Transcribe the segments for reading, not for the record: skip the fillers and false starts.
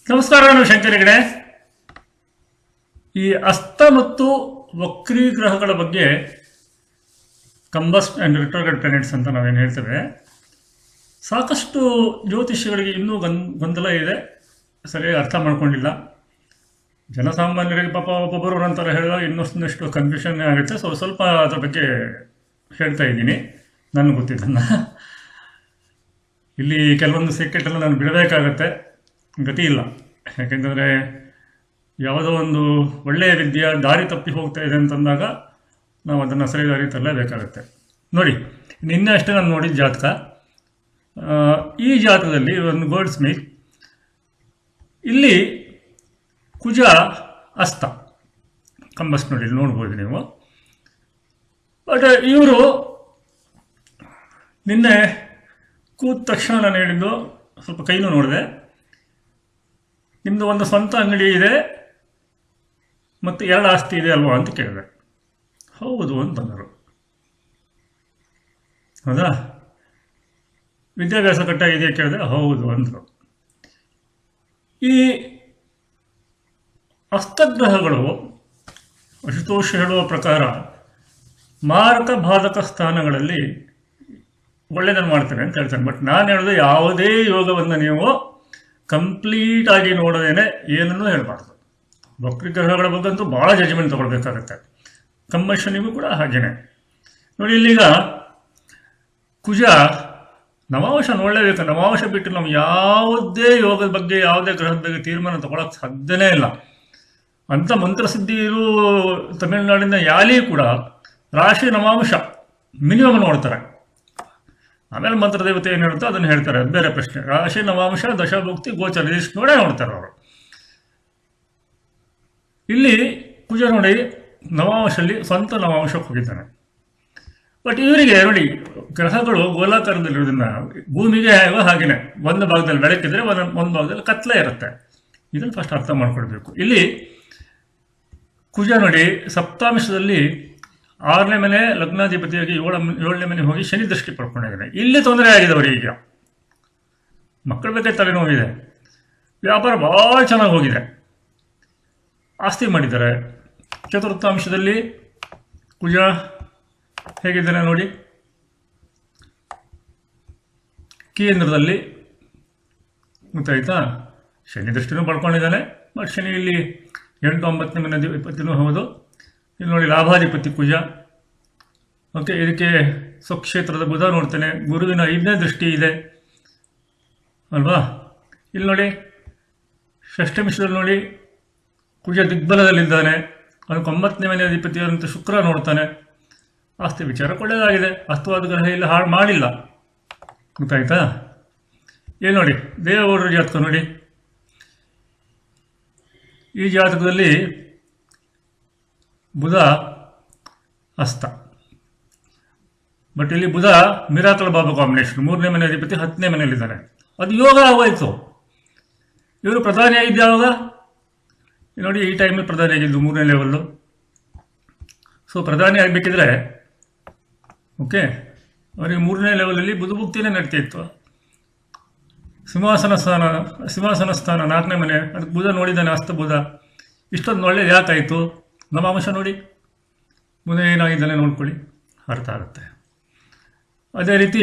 ನಮಸ್ಕಾರ, ನಾನು ಶಂಕರ್ ಹೆಗಡೆ. ಈ ಅಸ್ತ ಮತ್ತು ವಕ್ರೀ ಗ್ರಹಗಳ ಬಗ್ಗೆ, ಕಂಬಸ್ಟ್ ಆ್ಯಂಡ್ ರಿಟ್ರೋಗ್ರೇಡ್ ಪ್ಲಾನೆಟ್ಸ್ ಅಂತ ನಾವೇನು ಹೇಳ್ತೇವೆ, ಸಾಕಷ್ಟು ಜ್ಯೋತಿಷ್ಯಗಳಿಗೆ ಇನ್ನೂ ಗೊಂದಲ ಇದೆ, ಸರಿಯಾಗಿ ಅರ್ಥ ಮಾಡ್ಕೊಂಡಿಲ್ಲ. ಜನಸಾಮಾನ್ಯರಿಗೆ ಪಾಪ ಒಬ್ಬೊಬ್ಬರು ಅಂತರ ಹೇಳಿದಾಗ ಇನ್ನೊಂದಷ್ಟು ಕನ್ಫ್ಯೂಷನ್ ಆಗುತ್ತೆ. ಸ್ವಲ್ಪ ಅದ್ರ ಬಗ್ಗೆ ಹೇಳ್ತಾ ಇದ್ದೀನಿ, ನನಗೆ ಗೊತ್ತಿದ್ದನ್ನು. ಇಲ್ಲಿ ಕೆಲವೊಂದು ಸೀಕ್ರೆಟೆಲ್ಲ ನಾನು ಬಿಡಬೇಕಾಗತ್ತೆ, ಗತಿ ಇಲ್ಲ. ಯಾಕೆಂದರೆ ಯಾವುದೋ ಒಂದು ಒಳ್ಳೆಯ ವಿದ್ಯೆ ದಾರಿ ತಪ್ಪಿ ಹೋಗ್ತಾ ಇದೆ ಅಂತಂದಾಗ ನಾವು ಅದನ್ನು ಸರಿ ದಾರಿ ತರಲೇಬೇಕಾಗತ್ತೆ. ನೋಡಿ, ನಿನ್ನೆ ಅಷ್ಟೇ ನಾನು ನೋಡಿದ ಜಾತಕ. ಈ ಜಾತಕದಲ್ಲಿ ಒಂದು ಗೋಲ್ಡ್ ಸ್ಮಿತ್, ಇಲ್ಲಿ ಕುಜ ಅಸ್ತ ಕಂಬಸ್ಟ್ ನೋಡಿ, ನೋಡ್ಬೋದು ನೀವು. ಬಟ್ ಇವರು ನಿನ್ನೆ ಕೂತ ತಕ್ಷಣ ನಾನು ಹೇಳಿದ್ದು, ಸ್ವಲ್ಪ ಕೈನೂ ನೋಡಿದೆ, ನಿಮ್ಮದು ಒಂದು ಸ್ವಂತ ಅಂಗಡಿ ಇದೆ ಮತ್ತು 2 ಆಸ್ತಿ ಇದೆ ಅಲ್ವಾ ಅಂತ ಕೇಳಿದೆ. ಹೌದು ಅಂತಂದರು. ಹೌದಾ? ವಿದ್ಯಾಭ್ಯಾಸ ಕಟ್ಟಾಗಿದೆಯಾ ಕೇಳಿದೆ. ಹೌದು ಅಂದರು. ಈ ಅಸ್ತಗ್ರಹಗಳು ಅಶುತೋಷ ಹೇಳುವ ಪ್ರಕಾರ ಮಾರಕ ಬಾಧಕ ಸ್ಥಾನಗಳಲ್ಲಿ ಒಳ್ಳೆಯದನ್ನು ಮಾಡ್ತೇನೆ ಅಂತ ಹೇಳ್ತಾನೆ. ಬಟ್ ನಾನು ಹೇಳೋದು, ಯಾವುದೇ ಯೋಗವನ್ನು ನೀವು ಕಂಪ್ಲೀಟ್ ಆಗಿ ನೋಡೋದೇನೆ ಏನನ್ನೂ ಹೇಳಬಾರ್ದು. ವಕ್ರಗ್ರಹಗಳ ಬಗ್ಗಂತೂ ಭಾಳ ಜಜ್ಮೆಂಟ್ ತೊಗೊಳ್ಬೇಕಾಗತ್ತೆ. ಕಂಬಷನಿಗೂ ಕೂಡ ಹಾಗೇನೆ. ನೋಡಿ, ಇಲ್ಲೀಗ ಕುಜ ನವಾಂಶ ನೋಡಲೇಬೇಕು. ನವಾಂಶ ಬಿಟ್ಟು ನಾವು ಯಾವುದೇ ಯೋಗದ ಬಗ್ಗೆ, ಯಾವುದೇ ಗ್ರಹದ ಬಗ್ಗೆ ತೀರ್ಮಾನ ತಗೊಳಕ್ಕೆ ಸಾಧ್ಯನೇ ಇಲ್ಲ. ಅಂಥ ಮಂತ್ರಸಿದ್ಧಿ ಇರೋ ತಮಿಳುನಾಡಿನ ಯಾಲಿ ಕೂಡ ರಾಶಿ ನವಾಂಶ ಮಿನಿಮಮ್ ನೋಡ್ತಾರೆ. ಆಮೇಲೆ ಮಂತ್ರದೇವತೆ ಏನು ಹೇಳುತ್ತೋ ಅದನ್ನು ಹೇಳ್ತಾರೆ, ಅದು ಬೇರೆ ಪ್ರಶ್ನೆ. ರಾಶಿ ನವಾಂಶ ದಶಭುಕ್ತಿ ಗೋಚರ ಇಷ್ಟು ನೋಡ್ತಾರೆ ಅವರು. ಇಲ್ಲಿ ಕುಜ ನೋಡಿ ನವಾಂಶಲ್ಲಿ ಸ್ವಂತ ನವಾಂಶಕ್ಕೆ ಹೋಗಿದ್ದಾನೆ. ಬಟ್ ಇವರಿಗೆ ನೋಡಿ, ಗ್ರಹಗಳು ಗೋಲಾಕಾರದಲ್ಲಿರೋದನ್ನ ಭೂಮಿಗೆ ಹೇಗೋ ಹಾಗೇನೆ, ಒಂದು ಭಾಗದಲ್ಲಿ ಬೆಳಕಿದ್ರೆ ಒಂದು ಭಾಗದಲ್ಲಿ ಕತ್ಲೆ ಇರುತ್ತೆ. ಇದನ್ನು ಫಸ್ಟ್ ಅರ್ಥ ಮಾಡ್ಕೊಳ್ಬೇಕು. ಇಲ್ಲಿ ಕುಜ ನೋಡಿ ಸಪ್ತಾಂಶದಲ್ಲಿ 6ನೇ ಮನೆ ಲಗ್ನಾಧಿಪತಿಯಾಗಿ 7ನೇ ಮನೆ ಹೋಗಿ ಶನಿ ದೃಷ್ಟಿ ಪಡ್ಕೊಂಡಿದ್ದಾನೆ. ಇಲ್ಲಿ ತೊಂದರೆ ಆಗಿದೆ ಅವರಿಗೆ. ಈಗ ಮಕ್ಕಳ ಬಗ್ಗೆ ತಲೆನೋವಿದೆ, ವ್ಯಾಪಾರ ಭಾಳ ಚೆನ್ನಾಗಿ ಹೋಗಿದೆ, ಆಸ್ತಿ ಮಾಡಿದ್ದಾರೆ. ಚತುರ್ಥಾಂಶದಲ್ಲಿ ಕುಜ ಹೇಗಿದ್ದಾನೆ ನೋಡಿ, ಕೇಂದ್ರದಲ್ಲಿ ಗೊತ್ತಾಯ್ತಾ, ಶನಿ ದೃಷ್ಟಿನೂ ಪಡ್ಕೊಂಡಿದ್ದಾನೆ. ಬಟ್ ಶನಿ ಇಲ್ಲಿ 8, 9ನೇ ಮನೆ ಅಧಿಪತಿನೂ ಹೌದು. ಇಲ್ಲಿ ನೋಡಿ ಲಾಭಾಧಿಪತಿ ಕುಜ. ಓಕೆ, ಇದಕ್ಕೆ ಸ್ವಕ್ಷೇತ್ರದ ಬುಧ ನೋಡ್ತಾನೆ. ಗುರುವಿನ 5ನೇ ದೃಷ್ಟಿ ಇದೆ ಅಲ್ವಾ. ಇಲ್ಲಿ ನೋಡಿ ಷಷ್ಠಮಿಷದಲ್ಲಿ ನೋಡಿ ಕುಜ ದಿಗ್ಬಲದಲ್ಲಿದ್ದಾನೆ. ಅದಕ್ಕೆ 9ನೇ ಮನೆ ಅಧಿಪತಿಯಾದಂಥ ಶುಕ್ರ ನೋಡ್ತಾನೆ. ಆಸ್ತಿ ವಿಚಾರ ಒಳ್ಳೆಯದಾಗಿದೆ. ಅಸ್ತವಾದ ಗ್ರಹ ಇಲ್ಲಿ ಹಾಳು ಮಾಡಿಲ್ಲ, ಗೊತ್ತಾಯ್ತಾ. ಏನು ನೋಡಿ, ದೇವೇಗೌಡರ ಜಾತಕ ನೋಡಿ. ಈ ಜಾತಕದಲ್ಲಿ ಬುಧ ಅಸ್ತ. ಬಟ್ ಇಲ್ಲಿ ಬುಧ ಮಿರಾಕಲ್ ಬಾಬಾ ಕಾಂಬಿನೇಷನ್. 3ನೇ ಮನೆ ಅಧಿಪತಿ 10ನೇ ಮನೆಯಲ್ಲಿದ್ದಾನೆ. ಅದು ಯೋಗ ಆಗೋಯ್ತು. ಇವರು ಪ್ರಧಾನಿ ಆಗಿದ್ದು ಯಾವಾಗ ನೋಡಿ, ಈ ಟೈಮಲ್ಲಿ ಪ್ರಧಾನಿ ಆಗಿದ್ದು 3ನೇ ಲೆವೆಲ್ಲು. ಸೊ ಪ್ರಧಾನಿ ಆಗಬೇಕಿದ್ರೆ ಓಕೆ, ಅವರಿಗೆ 3ನೇ ಲೆವೆಲಲ್ಲಿ ಬುಧಭುಕ್ತಿನೇ ನಡೀತಿತ್ತು. ಸಿಂಹಾಸನ ಸ್ಥಾನ 4ನೇ ಮನೆ, ಅದಕ್ಕೆ ಬುಧ ನೋಡಿದ್ದಾನೆ, ಅಸ್ತ ಬುಧ. ಇಷ್ಟೊಂದು ಒಳ್ಳೇದು ಯಾಕಾಯಿತು? ನವಾಂಶ ನೋಡಿ, ಬುಧ ಏನಾಗಿದ್ದಾನೆ ನೋಡ್ಕೊಳ್ಳಿ, ಅರ್ಥ ಆಗುತ್ತೆ. ಅದೇ ರೀತಿ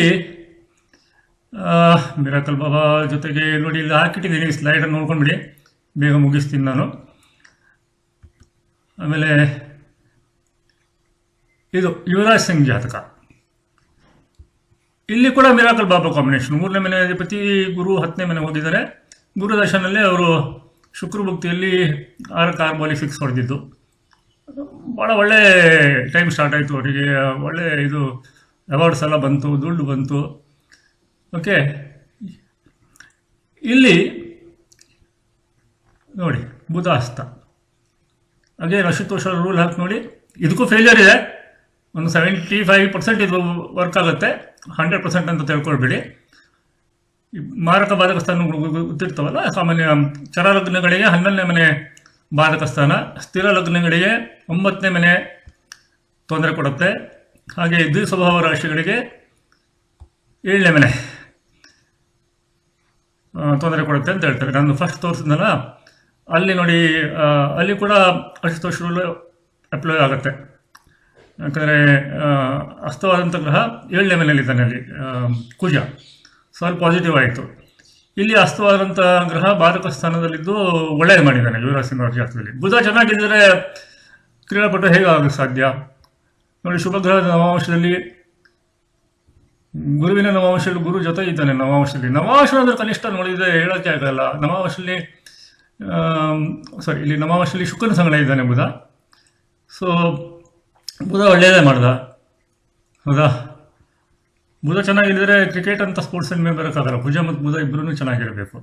ಮಿರಾಕಲ್ ಬಾಬಾ ಜೊತೆಗೆ ನೋಡಿ, ಇಲ್ಲಿ ಹಾಕಿಟ್ಟಿದ್ದೀನಿ ಸ್ಲೈಡನ್ನು ನೋಡ್ಕೊಂಡ್ಬಿಡಿ, ಬೇಗ ಮುಗಿಸ್ತೀನಿ ನಾನು. ಆಮೇಲೆ ಇದು ಯುವರಾಜ್ ಸಿಂಗ್ ಜಾತಕ. ಇಲ್ಲಿ ಕೂಡ ಮಿರಾಕಲ್ ಬಾಬಾ ಕಾಂಬಿನೇಷನ್. 3ನೇ ಮನೆ ಅಧಿಪತಿ ಗುರು 10ನೇ ಮನೆ ಹೋಗಿದ್ದಾರೆ. ಗುರು ದರ್ಶನಲ್ಲೇ ಅವರು ಶುಕ್ರ ಭುಕ್ತಿಯಲ್ಲಿ 6ಕ್ಕೆ 6 ಬಾಲಿ 6 ಹೊಡೆದಿದ್ದು. ಭಾಳ ಒಳ್ಳೆ ಟೈಮ್ ಸ್ಟಾರ್ಟ್ ಆಯಿತು ಅವರಿಗೆ. ಒಳ್ಳೆ ಇದು ಅವಾರ್ಡ್ಸ್ ಎಲ್ಲ ಬಂತು, ದುಡ್ಡು ಬಂತು. ಓಕೆ, ಇಲ್ಲಿ ನೋಡಿ ಬುಧ ಅಸ್ತ. ಹಾಗೆ ಅಶುತೋಷ ರೂಲ್ ಹಾಕಿ ನೋಡಿ, ಇದಕ್ಕೂ ಫೇಲ್ಯೂರ್ ಇದೆ. ಒಂದು 75% ಇದು ವರ್ಕ್ ಆಗುತ್ತೆ, 100% ಅಂತ ತಿಳ್ಕೊಳ್ಬೇಡಿ. ಮಾರಕ ಬಾಧಕ ಸ್ಥಾನ ಗೊತ್ತಿರ್ತಾವಲ್ಲ, ಸಾಮಾನ್ಯ ಚರ ಲಗ್ನಗಳಿಗೆ 11ನೇ ಮನೆ ಬಾಧಕ ಸ್ಥಾನ, ಸ್ಥಿರ ಲಗ್ನಗಳಿಗೆ 9ನೇ ಮನೆ ತೊಂದರೆ ಕೊಡುತ್ತೆ. ಹಾಗೆ ದ್ವಿಸ್ವಭಾವ ರಾಶಿಗಳಿಗೆ 7ನೇ ಮನೆ ತೊಂದರೆ ಕೊಡುತ್ತೆ ಅಂತ ಹೇಳ್ತಾರೆ. ನಾನು ಫಸ್ಟ್ ತೋರಿಸಿದ್ನಲ್ಲ ಅಲ್ಲಿ ನೋಡಿ, ಅಲ್ಲಿ ಕೂಡ ಅಶುತೋಷ ರೂಲ್ ಅಪ್ಲೈ ಆಗುತ್ತೆ. ಯಾಕಂದರೆ ಅಸ್ತವಾದಂಥ ಗ್ರಹ 7ನೇ ಮನೆಯಲ್ಲಿದ್ದಾನೆ ಅಲ್ಲಿ ಕುಜ, ಸೊ ಅಲ್ಲಿ ಪಾಸಿಟಿವ್ ಆಯಿತು. ಇಲ್ಲಿ ಅಸ್ತವಾದಂಥ ಗ್ರಹ ಬಾಧಕ ಸ್ಥಾನದಲ್ಲಿದ್ದು ಒಳ್ಳೆಯದು ಮಾಡಿದ್ದಾನೆ ಯುವರಾಜ್ ಸಿಂಗ್ ಅವ್ರ ಜಾತಕದಲ್ಲಿ. ಬುಧ ಚೆನ್ನಾಗಿದ್ದರೆ ಕ್ರೀಡಾಪಟು ಹೇಗೆ ಆಗಕ್ಕೆ ಸಾಧ್ಯ ನೋಡಿ. ಶುಭಗ್ರಹದ ನವಾಂಶದಲ್ಲಿ, ಗುರುವಿನ ನವಾಂಶದಲ್ಲಿ ಗುರು ಜೊತೆ ಇದ್ದಾನೆ ನವಾಂಶದಲ್ಲಿ. ನವಾಂಶ ಅಂದರೆ ಕನಿಷ್ಠ ನೋಡಿದರೆ ಹೇಳೋಕ್ಕೆ ಆಗಲ್ಲ. ನವಾಂಶದಲ್ಲಿ ಇಲ್ಲಿ ನವಾಂಶದಲ್ಲಿ ಶುಕ್ರನ ಸಂಗಡ ಇದ್ದಾನೆ ಬುಧ. ಸೊ ಬುಧ ಒಳ್ಳೆಯದೇ ಮಾಡ್ದ, ಹೌದಾ. ಬುಧ ಚೆನ್ನಾಗಿದ್ದರೆ ಕ್ರಿಕೆಟ್ ಅಂತ ಸ್ಪೋರ್ಟ್ಸಲ್ಲಿ ಮೇಲೆ ಬರೋಕ್ಕಾಗಲ್ಲ. ಭುಜ ಮತ್ತು ಬುಧ ಇಬ್ಬರೂ ಚೆನ್ನಾಗಿರಬೇಕು.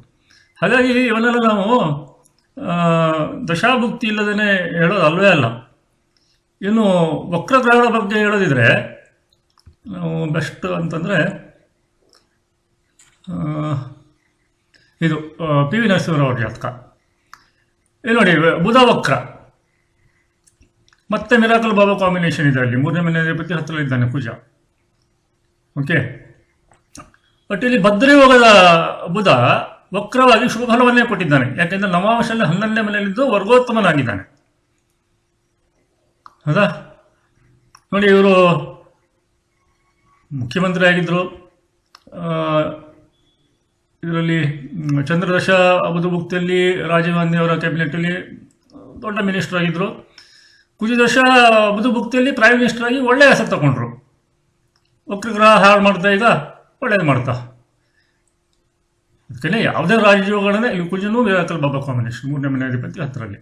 ಹಾಗಾಗಿ ಇವನ್ನೆಲ್ಲ ನಾವು ದಶಾಭುಕ್ತಿ ಇಲ್ಲದೇ ಹೇಳೋದು ಅಲ್ವೇ ಅಲ್ಲ. ಇನ್ನು ವಕ್ರಗ್ರಹಗಳ ಬಗ್ಗೆ ಹೇಳೋದಿದ್ರೆ ನಾವು ಬೆಸ್ಟ್ ಅಂತಂದರೆ ಇದು ಪಿ ವಿ ನರಸಿಂಹರಾವ್ ಜಾತಕ. ಇಲ್ಲಿ ನೋಡಿ, ಬುಧ ವಕ್ರ ಮತ್ತೆ ಮಿರಾಕಲ್ ಬಾಬಾ ಕಾಂಬಿನೇಷನ್ ಇದೆ ಅಲ್ಲಿ. 3ನೇ ಮನೆ ಅಧಿಪತಿ ಹತ್ತಿರಲ್ಲಿದ್ದಾನೆ ಕುಜ. ಓಕೆ, ಬಟ್ ಇಲ್ಲಿ ಭದ್ರಯೋಗದ ಬುಧ ವಕ್ರವಾಗಿ ಶುಭ ಫಲವನ್ನೇ ಕೊಟ್ಟಿದ್ದಾನೆ. ಯಾಕೆಂದರೆ ನವಾಂಶದಲ್ಲಿ 11ನೇ ಮನೆಯಲ್ಲಿದ್ದು ವರ್ಗೋತ್ತಮನಾಗಿದ್ದಾನೆ, ಹೌದಾ. ನೋಡಿ, ಇವರು ಮುಖ್ಯಮಂತ್ರಿ ಆಗಿದ್ದರು. ಇದರಲ್ಲಿ ಚಂದ್ರದಶ ಬುಧಭುಕ್ತಿಯಲ್ಲಿ ರಾಜೀವ್ ಗಾಂಧಿ ಅವರ ಕ್ಯಾಬಿನೆಟ್ಟಲ್ಲಿ ದೊಡ್ಡ ಮಿನಿಸ್ಟರ್ ಆಗಿದ್ದರು. ಕುಜದಶ ಬುಧಭುಕ್ತಿಯಲ್ಲಿ ಪ್ರೈಮ್ ಮಿನಿಸ್ಟರ್ ಆಗಿ ಒಳ್ಳೆಯ ಹೆಸರು ತಗೊಂಡ್ರು. ವಕ್ರಗ್ರಹ ಹಾಳು ಮಾಡ್ತಾ ಈಗ ಒಳ್ಳೇದು ಮಾಡ್ತಾ. ಅದಕ್ಕೆ ಯಾವುದೇ ರಾಜ್ಯಗಳನ್ನೇ ಇಲ್ಲಿ ಕುಜನು ಮಿರಾಕಲ್ ಬಾಬಾ ಕಾಂಬಿನೇಷನ್ 3ನೇ ಮನೆ ಅಧಿಪತಿ ಹತ್ತರಲ್ಲಿ.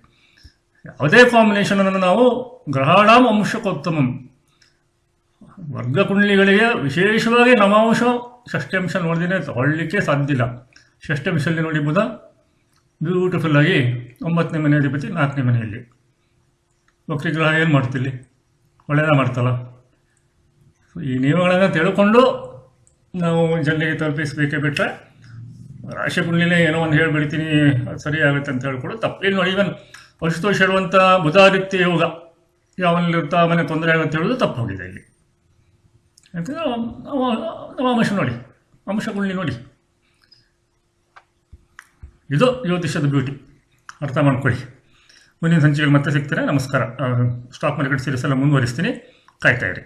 ಯಾವುದೇ ಕಾಂಬಿನೇಷನನ್ನು ನಾವು ಗ್ರಹಣಾಂ ಅಂಶಕ್ಕೋತ್ತಮಂ, ವರ್ಗ ಕುಂಡಲಿಗಳಿಗೆ ವಿಶೇಷವಾಗಿ ನವಾಂಶ ಷಷ್ಠ್ಯಾಂಶ ನೋಡಿದ್ರೆ ತಗೊಳ್ಳಿಕ್ಕೆ ಸಾಧ್ಯ ಇಲ್ಲ. ಷಷ್ಠ್ಯಾಂಶದಲ್ಲಿ ನೋಡಿ ಬುಧ ಬ್ಯೂಟಿಫುಲ್ ಆಗಿ 9ನೇ ಮನೆ ಅಧಿಪತಿ 4ನೇ ಮನೆಯಲ್ಲಿ. ವಕ್ರಗ್ರಹ ಏನು ಮಾಡ್ತಿಲ್ಲಿ, ಒಳ್ಳೆಯದ ಮಾಡ್ತಲ್ಲ. ಈ ನಿಯಮಗಳನ್ನು ತಿಳ್ಕೊಂಡು ನಾವು ಜನರಿಗೆ ತಲುಪಿಸಬೇಕೇ ಬಿಟ್ಟರೆ ರಾಶಿ ಕುಂಡಲಿನೇ ಏನೋ ಒಂದು ಹೇಳಿಬಿಡ್ತೀನಿ ಅದು ಸರಿ ಆಗುತ್ತೆ ಅಂತ ಹೇಳ್ಕೊಡು ತಪ್ಪು. ಇಲ್ಲಿ ನೋಡಿ, ಇವನ್ ಅಶುತೋಷ ಹೇಳುವಂಥ ಬುಧಾದಿತ್ಯ ಯೋಗ ಯಾವಲ್ಲಿರ್ತಾ ಮನೆ ತೊಂದರೆ ಆಗುತ್ತೆ ಹೇಳೋದು ತಪ್ಪು ಹೋಗಿದೆ ಇಲ್ಲಿ. ಯಾಕಂದರೆ ನಾವು ಅಂಶ ನೋಡಿ, ಅಂಶ ಕುಂಡಲಿ ನೋಡಿ. ಇದು ಜ್ಯೋತಿಷದ ಬ್ಯೂಟಿ, ಅರ್ಥ ಮಾಡ್ಕೊಳ್ಳಿ. ಮುಂದಿನ ಸಂಚಿಕೆಯಲ್ಲಿ ಮತ್ತೆ ಸಿಗ್ತಾರೆ. ನಮಸ್ಕಾರ. ಸ್ಟಾಕ್ ಮಾರ್ಕೆಟ್ ಸೀರೀಸ್ ಎಲ್ಲ ಮುಂದುವರಿಸ್ತೀನಿ, ಕಾಯ್ತಾ ಇರಿ.